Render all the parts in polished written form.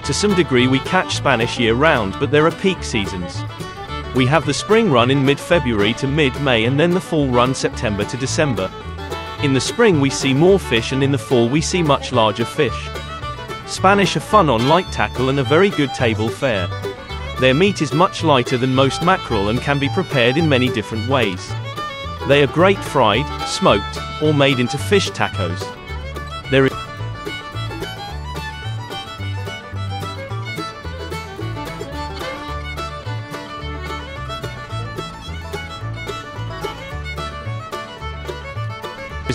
To some degree we catch Spanish year-round, but there are peak seasons. We have the spring run in mid-February to mid-May, and then the fall run September to December. In the spring we see more fish, and in the fall we see much larger fish. Spanish are fun on light tackle and a very good table fare. Their meat is much lighter than most mackerel and can be prepared in many different ways. They are great fried, smoked, or made into fish tacos. There is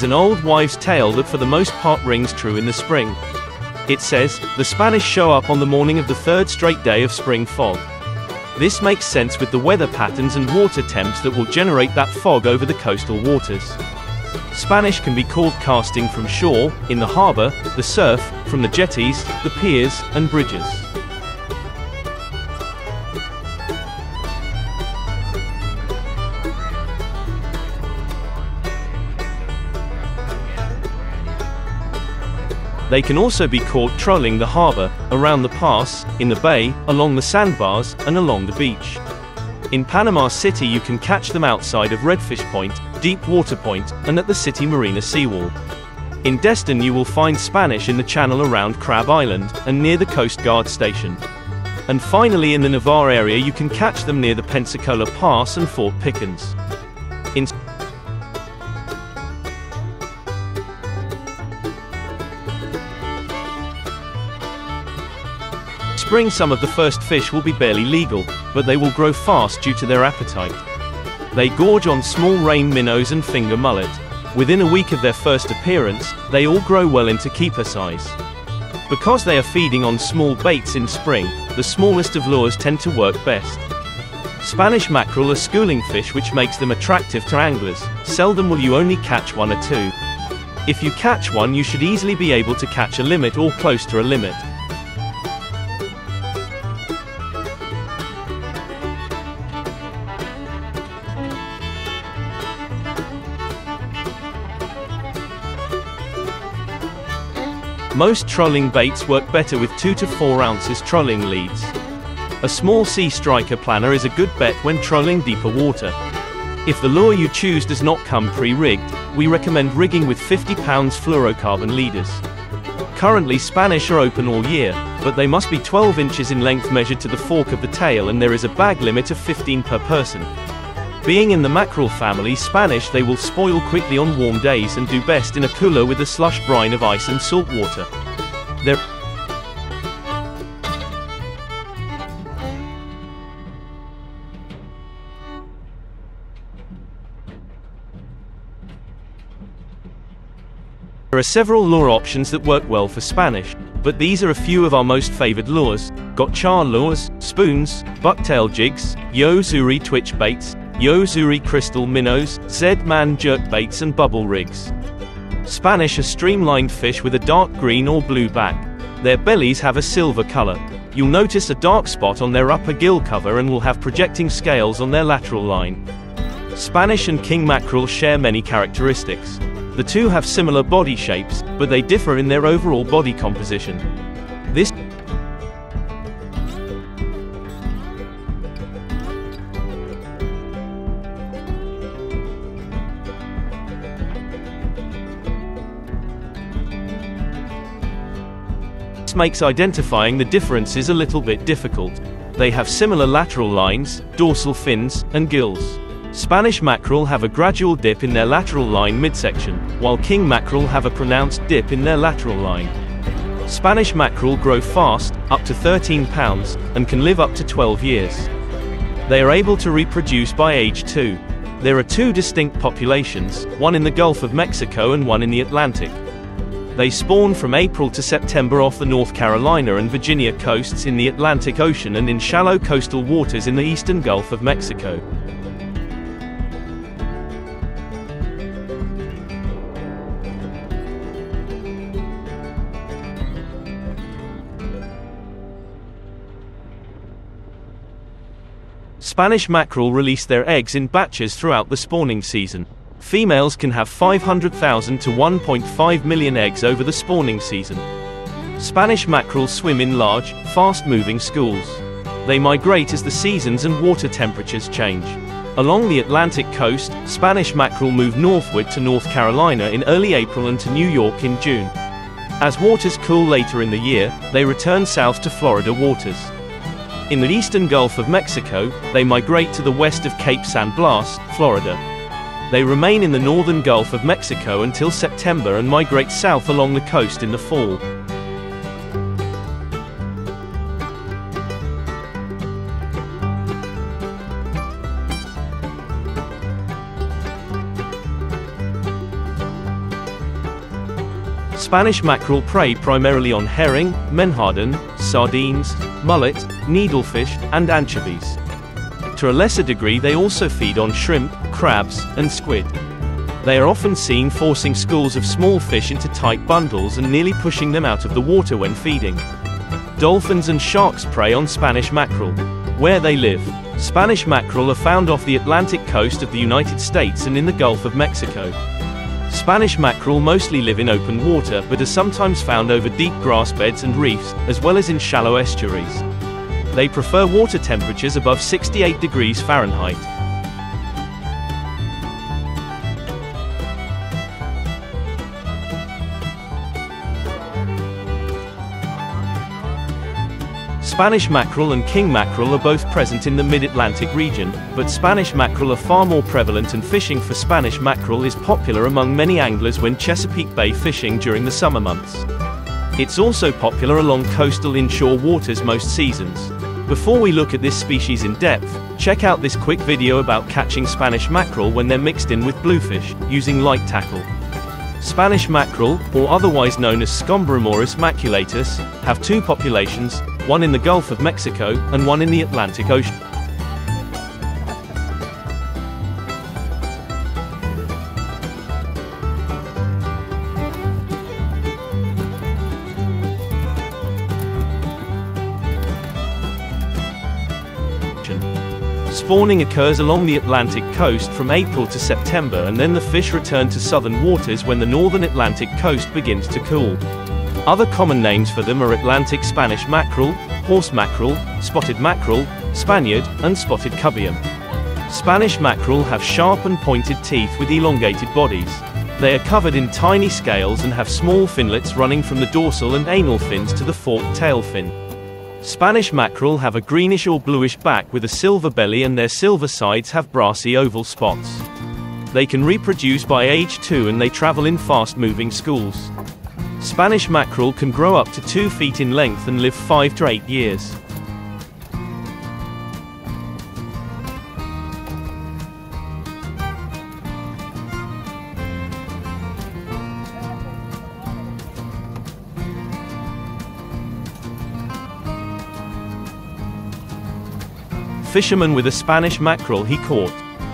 an old wives' tale that for the most part rings true in the spring. It says, the Spanish show up on the morning of the third straight day of spring fog. This makes sense with the weather patterns and water temps that will generate that fog over the coastal waters. Spanish can be caught casting from shore, in the harbor, the surf, from the jetties, the piers, and bridges. They can also be caught trolling the harbor, around the pass, in the bay, along the sandbars, and along the beach. In Panama City you can catch them outside of Redfish Point, Deep Water Point, and at the city marina seawall. In Destin you will find Spanish in the channel around Crab Island, and near the Coast Guard station. And finally in the Navarre area you can catch them near the Pensacola Pass and Fort Pickens. In spring some of the first fish will be barely legal, but they will grow fast due to their appetite. They gorge on small rain minnows and finger mullet. Within a week of their first appearance, they all grow well into keeper size. Because they are feeding on small baits in spring, the smallest of lures tend to work best. Spanish mackerel are schooling fish, which makes them attractive to anglers. Seldom will you only catch one or two. If you catch one you should easily be able to catch a limit or close to a limit. Most trolling baits work better with 2 to 4 ounces trolling leads. A small sea striker planner is a good bet when trolling deeper water. If the lure you choose does not come pre-rigged, we recommend rigging with 50 pounds fluorocarbon leaders. Currently Spanish are open all year, but they must be 12 inches in length measured to the fork of the tail, and there is a bag limit of 15 per person. Being in the mackerel family Spanish, they will spoil quickly on warm days and do best in a cooler with a slush brine of ice and salt water. There are several lure options that work well for Spanish, but these are a few of our most favored lures: gotcha lures, spoons, bucktail jigs, yo-zuri twitch baits, yo-zuri crystal minnows, Z-man jerk baits, and bubble rigs. Spanish are streamlined fish with a dark green or blue back. Their bellies have a silver color. You'll notice a dark spot on their upper gill cover and will have projecting scales on their lateral line. Spanish and king mackerel share many characteristics. The two have similar body shapes, but they differ in their overall body composition. This makes identifying the differences a little bit difficult. They have similar lateral lines, dorsal fins, and gills. Spanish mackerel have a gradual dip in their lateral line midsection, while king mackerel have a pronounced dip in their lateral line. Spanish mackerel grow fast, up to 13 pounds, and can live up to 12 years. They are able to reproduce by age 2. There are 2 distinct populations, one in the Gulf of Mexico and one in the Atlantic. They spawn from April to September off the North Carolina and Virginia coasts in the Atlantic Ocean and in shallow coastal waters in the eastern Gulf of Mexico. Spanish mackerel release their eggs in batches throughout the spawning season. Females can have 500,000 to 1.5 million eggs over the spawning season. Spanish mackerel swim in large, fast-moving schools. They migrate as the seasons and water temperatures change. Along the Atlantic coast, Spanish mackerel move northward to North Carolina in early April and to New York in June. As waters cool later in the year, they return south to Florida waters. In the eastern Gulf of Mexico, they migrate to the west of Cape San Blas, Florida. They remain in the northern Gulf of Mexico until September and migrate south along the coast in the fall. Spanish mackerel prey primarily on herring, menhaden, sardines, mullet, needlefish, and anchovies. To a lesser degree they also feed on shrimp, crabs, and squid. They are often seen forcing schools of small fish into tight bundles and nearly pushing them out of the water when feeding. Dolphins and sharks prey on Spanish mackerel. Where they live. Spanish mackerel are found off the Atlantic coast of the United States and in the Gulf of Mexico. Spanish mackerel mostly live in open water but are sometimes found over deep grass beds and reefs, as well as in shallow estuaries. They prefer water temperatures above 68 degrees Fahrenheit. Spanish mackerel and king mackerel are both present in the mid-Atlantic region, but Spanish mackerel are far more prevalent and fishing for Spanish mackerel is popular among many anglers when Chesapeake Bay fishing during the summer months. It's also popular along coastal inshore waters most seasons. Before we look at this species in depth, check out this quick video about catching Spanish mackerel when they're mixed in with bluefish, using light tackle. Spanish mackerel, or otherwise known as Scombromorus maculatus, have two populations, one in the Gulf of Mexico, and one in the Atlantic Ocean. Spawning occurs along the Atlantic coast from April to September, and then the fish return to southern waters when the northern Atlantic coast begins to cool. Other common names for them are Atlantic Spanish mackerel, horse mackerel, spotted mackerel, Spaniard, and spotted cubbium. Spanish mackerel have sharp and pointed teeth with elongated bodies. They are covered in tiny scales and have small finlets running from the dorsal and anal fins to the forked tail fin. Spanish mackerel have a greenish or bluish back with a silver belly, and their silver sides have brassy oval spots. They can reproduce by age 2 and they travel in fast-moving schools. Spanish mackerel can grow up to 2 feet in length and live 5 to 8 years. Fisherman with a Spanish mackerel he caught.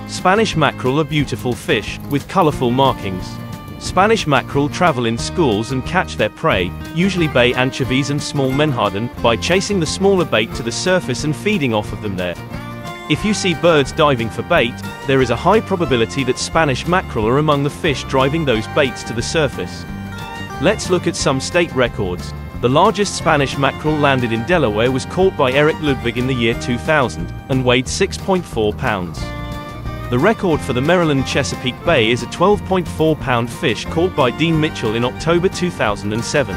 Spanish mackerel are beautiful fish, with colorful markings. Spanish mackerel travel in schools and catch their prey, usually bay anchovies and small menhaden, by chasing the smaller bait to the surface and feeding off of them there. If you see birds diving for bait, there is a high probability that Spanish mackerel are among the fish driving those baits to the surface. Let's look at some state records. The largest Spanish mackerel landed in Delaware was caught by Eric Ludwig in the year 2000, and weighed 6.4 pounds. The record for the Maryland Chesapeake Bay is a 12.4-pound fish caught by Dean Mitchell in October 2007.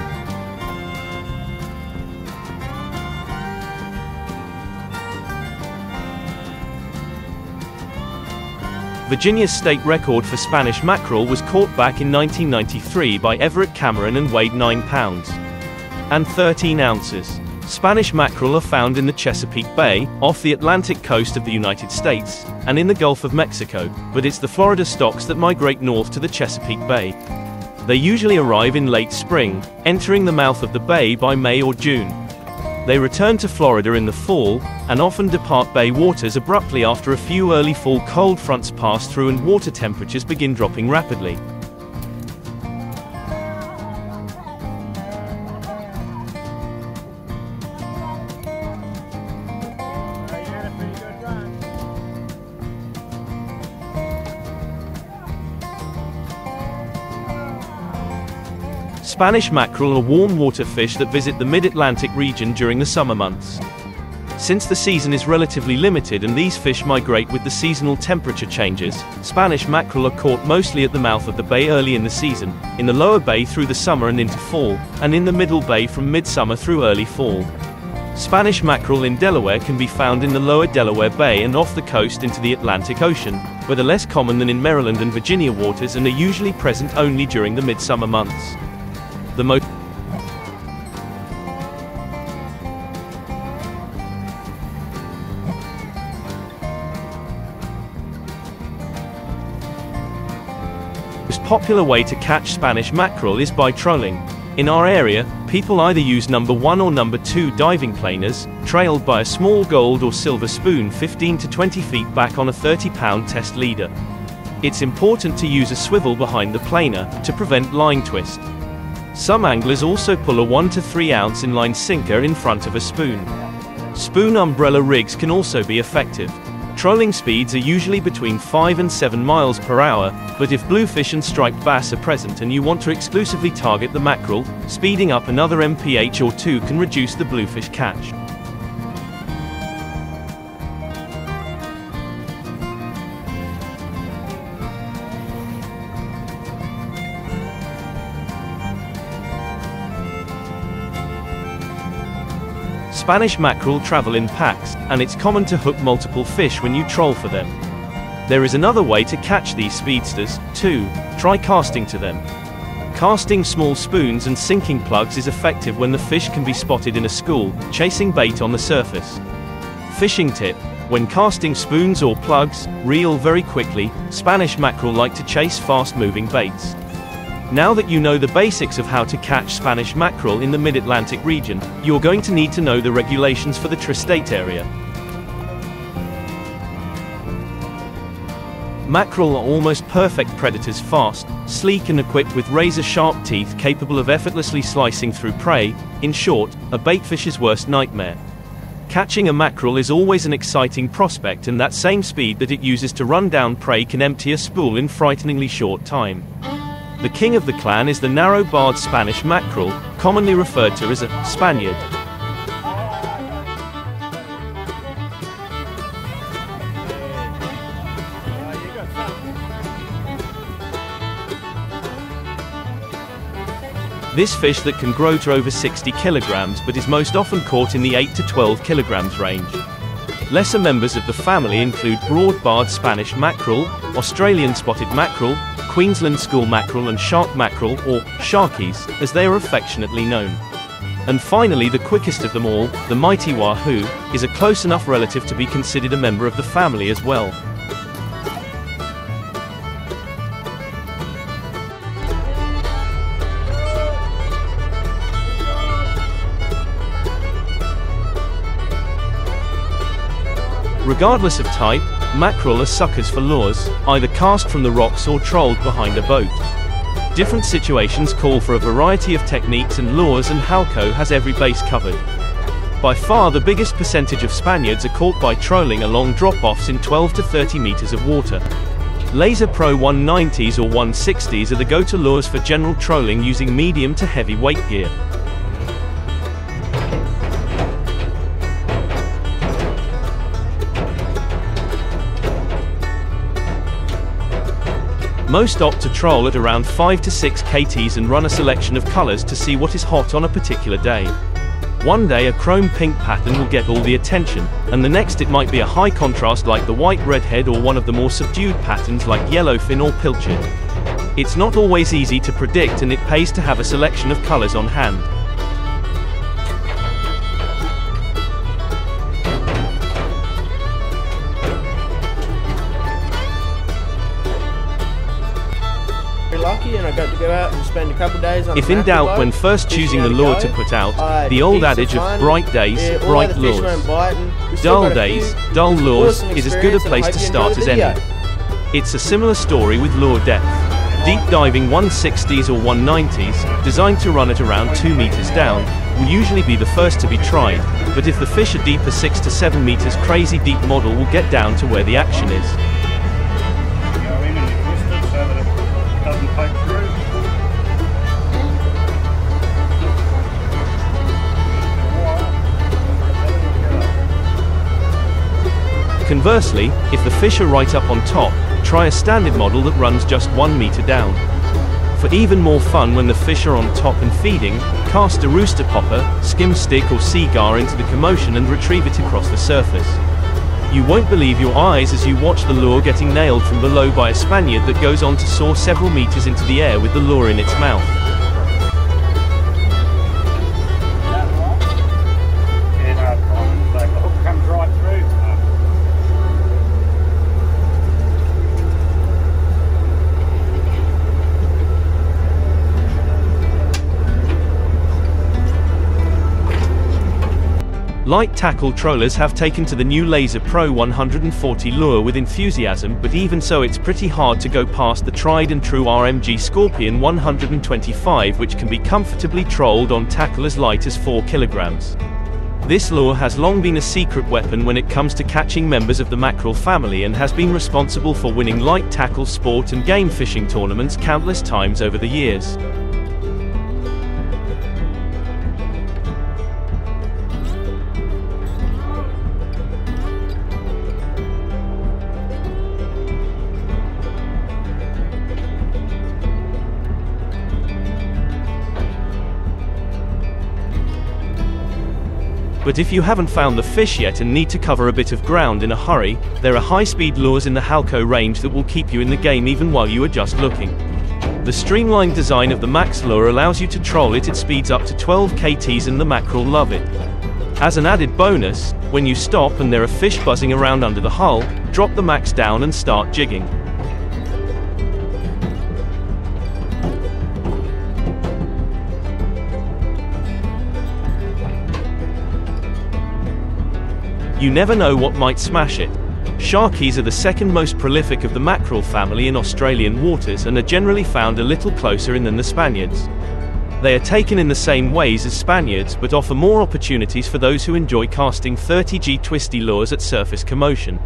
Virginia's state record for Spanish mackerel was caught back in 1993 by Everett Cameron and weighed 9 pounds and 13 ounces. Spanish mackerel are found in the Chesapeake Bay, off the Atlantic coast of the United States, and in the Gulf of Mexico, but it's the Florida stocks that migrate north to the Chesapeake Bay. They usually arrive in late spring, entering the mouth of the bay by May or June. They return to Florida in the fall, and often depart bay waters abruptly after a few early fall cold fronts pass through and water temperatures begin dropping rapidly. Spanish mackerel are warm water fish that visit the mid-Atlantic region during the summer months. Since the season is relatively limited and these fish migrate with the seasonal temperature changes, Spanish mackerel are caught mostly at the mouth of the bay early in the season, in the lower bay through the summer and into fall, and in the middle bay from midsummer through early fall. Spanish mackerel in Delaware can be found in the lower Delaware Bay and off the coast into the Atlantic Ocean, where they're less common than in Maryland and Virginia waters and are usually present only during the midsummer months. The most popular way to catch Spanish mackerel is by trolling. In our area, people either use number 1 or number 2 diving planers, trailed by a small gold or silver spoon 15 to 20 feet back on a 30-pound test leader. It's important to use a swivel behind the planer, to prevent line twist. Some anglers also pull a 1 to 3 ounce inline sinker in front of a spoon. Spoon umbrella rigs can also be effective. Trolling speeds are usually between 5 and 7 miles per hour, but if bluefish and striped bass are present and you want to exclusively target the mackerel, speeding up another mph or 2 can reduce the bluefish catch. Spanish mackerel travel in packs, and it's common to hook multiple fish when you troll for them. There is another way to catch these speedsters, too. Try casting to them. Casting small spoons and sinking plugs is effective when the fish can be spotted in a school, chasing bait on the surface. Fishing tip: when casting spoons or plugs, reel very quickly. Spanish mackerel like to chase fast-moving baits. Now that you know the basics of how to catch Spanish mackerel in the mid-Atlantic region, you're going to need to know the regulations for the tri-state area. Mackerel are almost perfect predators, fast, sleek and equipped with razor-sharp teeth capable of effortlessly slicing through prey. In short, a baitfish's worst nightmare. Catching a mackerel is always an exciting prospect, and that same speed that it uses to run down prey can empty a spool in frighteningly short time. The king of the clan is the narrow-barred Spanish mackerel, commonly referred to as a Spaniard. This fish that can grow to over 60 kilograms but is most often caught in the 8 to 12 kilograms range. Lesser members of the family include broad-barred Spanish mackerel, Australian spotted mackerel, Queensland school mackerel and shark mackerel, or sharkies, as they are affectionately known. And finally, the quickest of them all, the mighty wahoo, is a close enough relative to be considered a member of the family as well. Regardless of type, mackerel are suckers for lures, either cast from the rocks or trolled behind a boat. Different situations call for a variety of techniques and lures, and Halco has every base covered. By far the biggest percentage of Spaniards are caught by trolling along drop-offs in 12 to 30 meters of water. Laser Pro 190s or 160s are the go-to lures for general trolling using medium to heavy weight gear. Most opt to troll at around 5 to 6 kts and run a selection of colors to see what is hot on a particular day. One day a chrome pink pattern will get all the attention, and the next it might be a high contrast like the white redhead or one of the more subdued patterns like yellowfin or pilchard. It's not always easy to predict, and it pays to have a selection of colors on hand. Lucky, and I got to go out and spend a couple days on. If in doubt when first choosing the lure to put out, the old adage of bright days, bright lures, dull days, dull lures is as good a place to start as any. It's a similar story with lure depth. Deep diving 160s or 190s, designed to run at around 2 meters down, will usually be the first to be tried, but if the fish are deeper 6 to 7 meters, crazy deep model will get down to where the action is. Conversely, if the fish are right up on top, try a standard model that runs just 1 meter down. For even more fun when the fish are on top and feeding, cast a rooster popper, skim stick or seagar into the commotion and retrieve it across the surface. You won't believe your eyes as you watch the lure getting nailed from below by a Spaniard that goes on to soar several meters into the air with the lure in its mouth. Light tackle trollers have taken to the new Laser Pro 140 lure with enthusiasm, but even so it's pretty hard to go past the tried and true RMG Scorpion 125, which can be comfortably trolled on tackle as light as 4 kilograms. This lure has long been a secret weapon when it comes to catching members of the mackerel family and has been responsible for winning light tackle sport and game fishing tournaments countless times over the years. But if you haven't found the fish yet and need to cover a bit of ground in a hurry, there are high-speed lures in the Halco range that will keep you in the game even while you are just looking. The streamlined design of the Max lure allows you to troll it at speeds up to 12 kts and the mackerel love it. As an added bonus, when you stop and there are fish buzzing around under the hull, drop the Max down and start jigging. You never know what might smash it. Sharkies are the second most prolific of the mackerel family in Australian waters and are generally found a little closer in than the Spaniards. They are taken in the same ways as Spaniards but offer more opportunities for those who enjoy casting 30G twisty lures at surface commotion.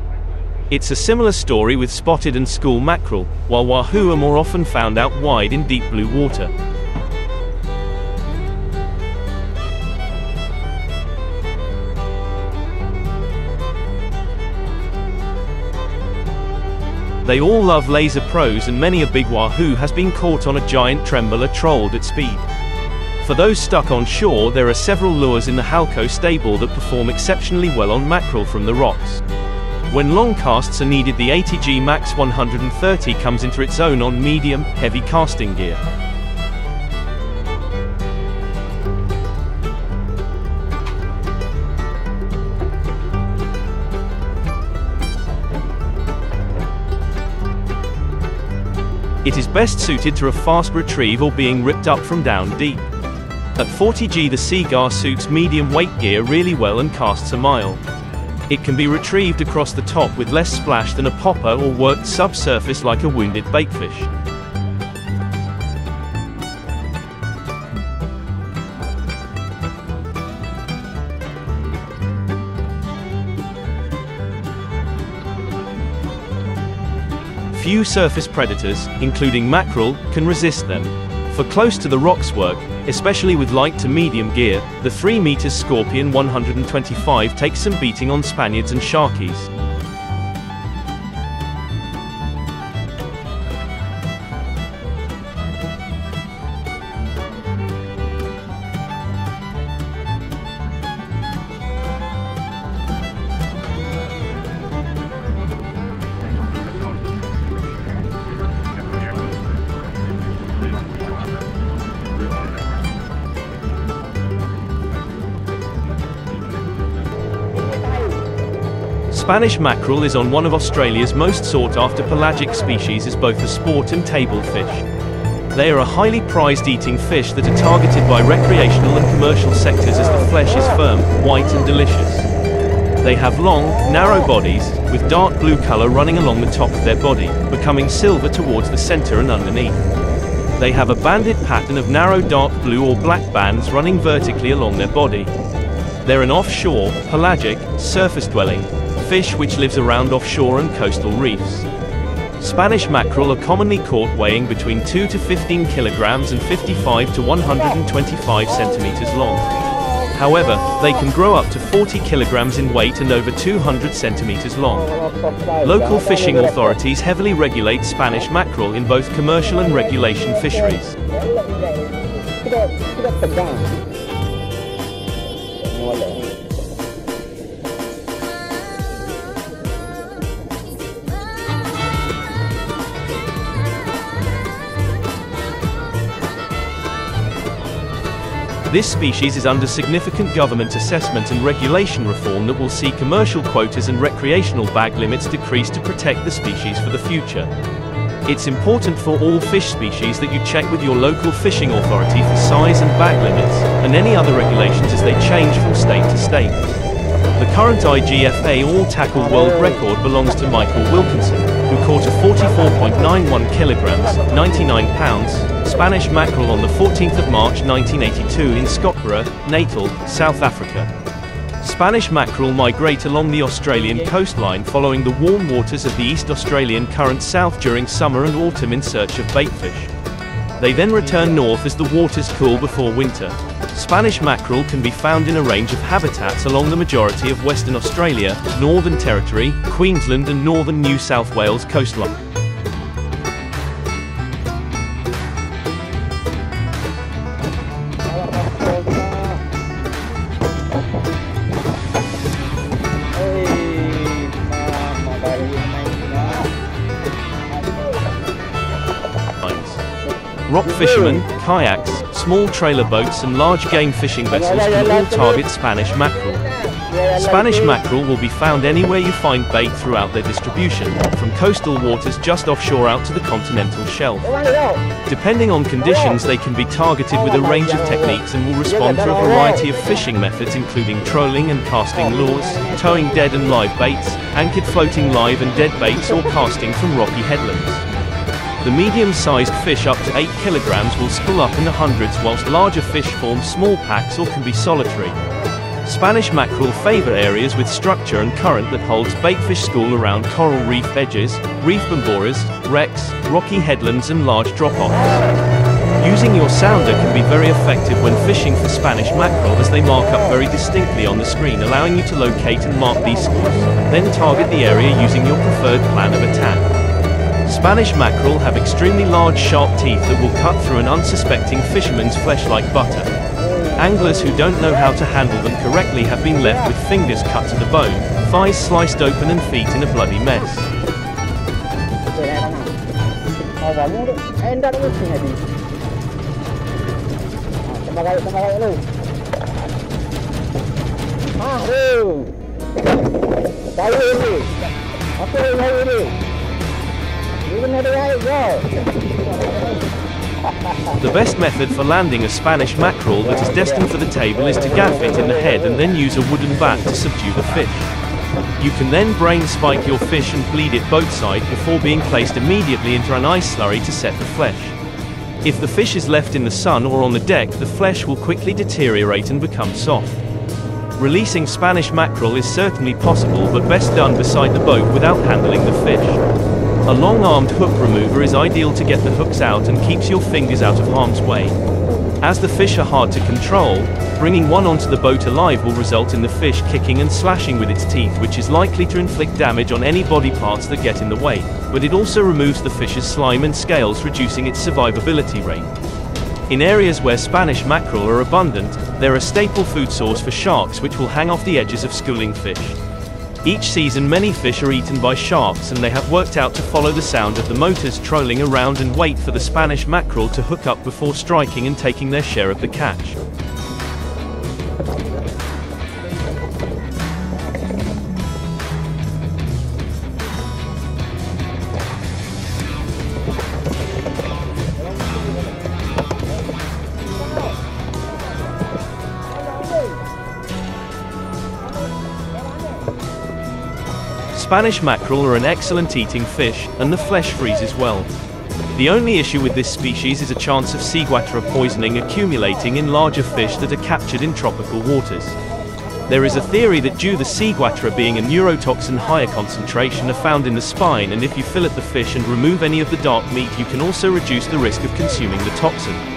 It's a similar story with spotted and school mackerel, while wahoo are more often found out wide in deep blue water. They all love Laser Pros and many a big wahoo has been caught on a giant trembler trolled at speed. For those stuck on shore, there are several lures in the Halco stable that perform exceptionally well on mackerel from the rocks. When long casts are needed, the 80G Max 130 comes into its own on medium, heavy casting gear. It is best suited to a fast retrieve or being ripped up from down deep. At 40G the Seagar suits medium weight gear really well and casts a mile. It can be retrieved across the top with less splash than a popper or worked subsurface like a wounded baitfish. Few surface predators, including mackerel, can resist them. For close to the rocks work, especially with light to medium gear, the 3 meters Scorpion 125 takes some beating on Spaniards and Sharkies. Spanish mackerel is on one of Australia's most sought-after pelagic species as both a sport and table fish. They are a highly prized eating fish that are targeted by recreational and commercial sectors as the flesh is firm, white and delicious. They have long, narrow bodies, with dark blue color running along the top of their body, becoming silver towards the center and underneath. They have a banded pattern of narrow dark blue or black bands running vertically along their body. They're an offshore, pelagic, surface-dwelling fish which lives around offshore and coastal reefs. Spanish mackerel are commonly caught weighing between 2 to 15 kilograms and 55 to 125 centimeters long. However, they can grow up to 40 kilograms in weight and over 200 centimeters long. Local fishing authorities heavily regulate Spanish mackerel in both commercial and regulation fisheries. This species is under significant government assessment and regulation reform that will see commercial quotas and recreational bag limits decrease to protect the species for the future. It's important for all fish species that you check with your local fishing authority for size and bag limits, and any other regulations as they change from state to state. The current IGFA all-tackle world record belongs to Michael Wilkinson, who caught a 44.91 kilograms, 99 pounds, Spanish mackerel on the 14th of March 1982 in Scottsboro, Natal, South Africa. Spanish mackerel migrate along the Australian coastline following the warm waters of the East Australian Current south during summer and autumn in search of baitfish. They then return north as the waters cool before winter. Spanish mackerel can be found in a range of habitats along the majority of Western Australia, Northern Territory, Queensland and northern New South Wales coastline. Rock fishermen, kayaks, small trailer boats and large game fishing vessels can all target Spanish mackerel. Spanish mackerel will be found anywhere you find bait throughout their distribution, from coastal waters just offshore out to the continental shelf. Depending on conditions, they can be targeted with a range of techniques and will respond to a variety of fishing methods including trolling and casting lures, towing dead and live baits, anchored floating live and dead baits or casting from rocky headlands. The medium-sized fish up to 8 kilograms will spool up in the hundreds, whilst larger fish form small packs or can be solitary. Spanish mackerel favour areas with structure and current that holds baitfish school around coral reef edges, reef bamboras, wrecks, rocky headlands and large drop-offs. Using your sounder can be very effective when fishing for Spanish mackerel, as they mark up very distinctly on the screen, allowing you to locate and mark these schools. Then target the area using your preferred plan of attack. Spanish mackerel have extremely large sharp teeth that will cut through an unsuspecting fisherman's flesh like butter. Anglers who don't know how to handle them correctly have been left with fingers cut to the bone, thighs sliced open and feet in a bloody mess. The best method for landing a Spanish mackerel that is destined for the table is to gaff it in the head and then use a wooden bat to subdue the fish. You can then brain spike your fish and bleed it both sides before being placed immediately into an ice slurry to set the flesh. If the fish is left in the sun or on the deck, the flesh will quickly deteriorate and become soft. Releasing Spanish mackerel is certainly possible, but best done beside the boat without handling the fish. A long-armed hook remover is ideal to get the hooks out and keeps your fingers out of harm's way. As the fish are hard to control, bringing one onto the boat alive will result in the fish kicking and slashing with its teeth, which is likely to inflict damage on any body parts that get in the way, but it also removes the fish's slime and scales, reducing its survivability rate. In areas where Spanish mackerel are abundant, they're a staple food source for sharks, which will hang off the edges of schooling fish. Each season many fish are eaten by sharks, and they have worked out to follow the sound of the motors trolling around and wait for the Spanish mackerel to hook up before striking and taking their share of the catch. Spanish mackerel are an excellent eating fish, and the flesh freezes well. The only issue with this species is a chance of ciguatera poisoning accumulating in larger fish that are captured in tropical waters. There is a theory that due to ciguatera being a neurotoxin, higher concentration are found in the spine, and if you fillet the fish and remove any of the dark meat, you can also reduce the risk of consuming the toxin.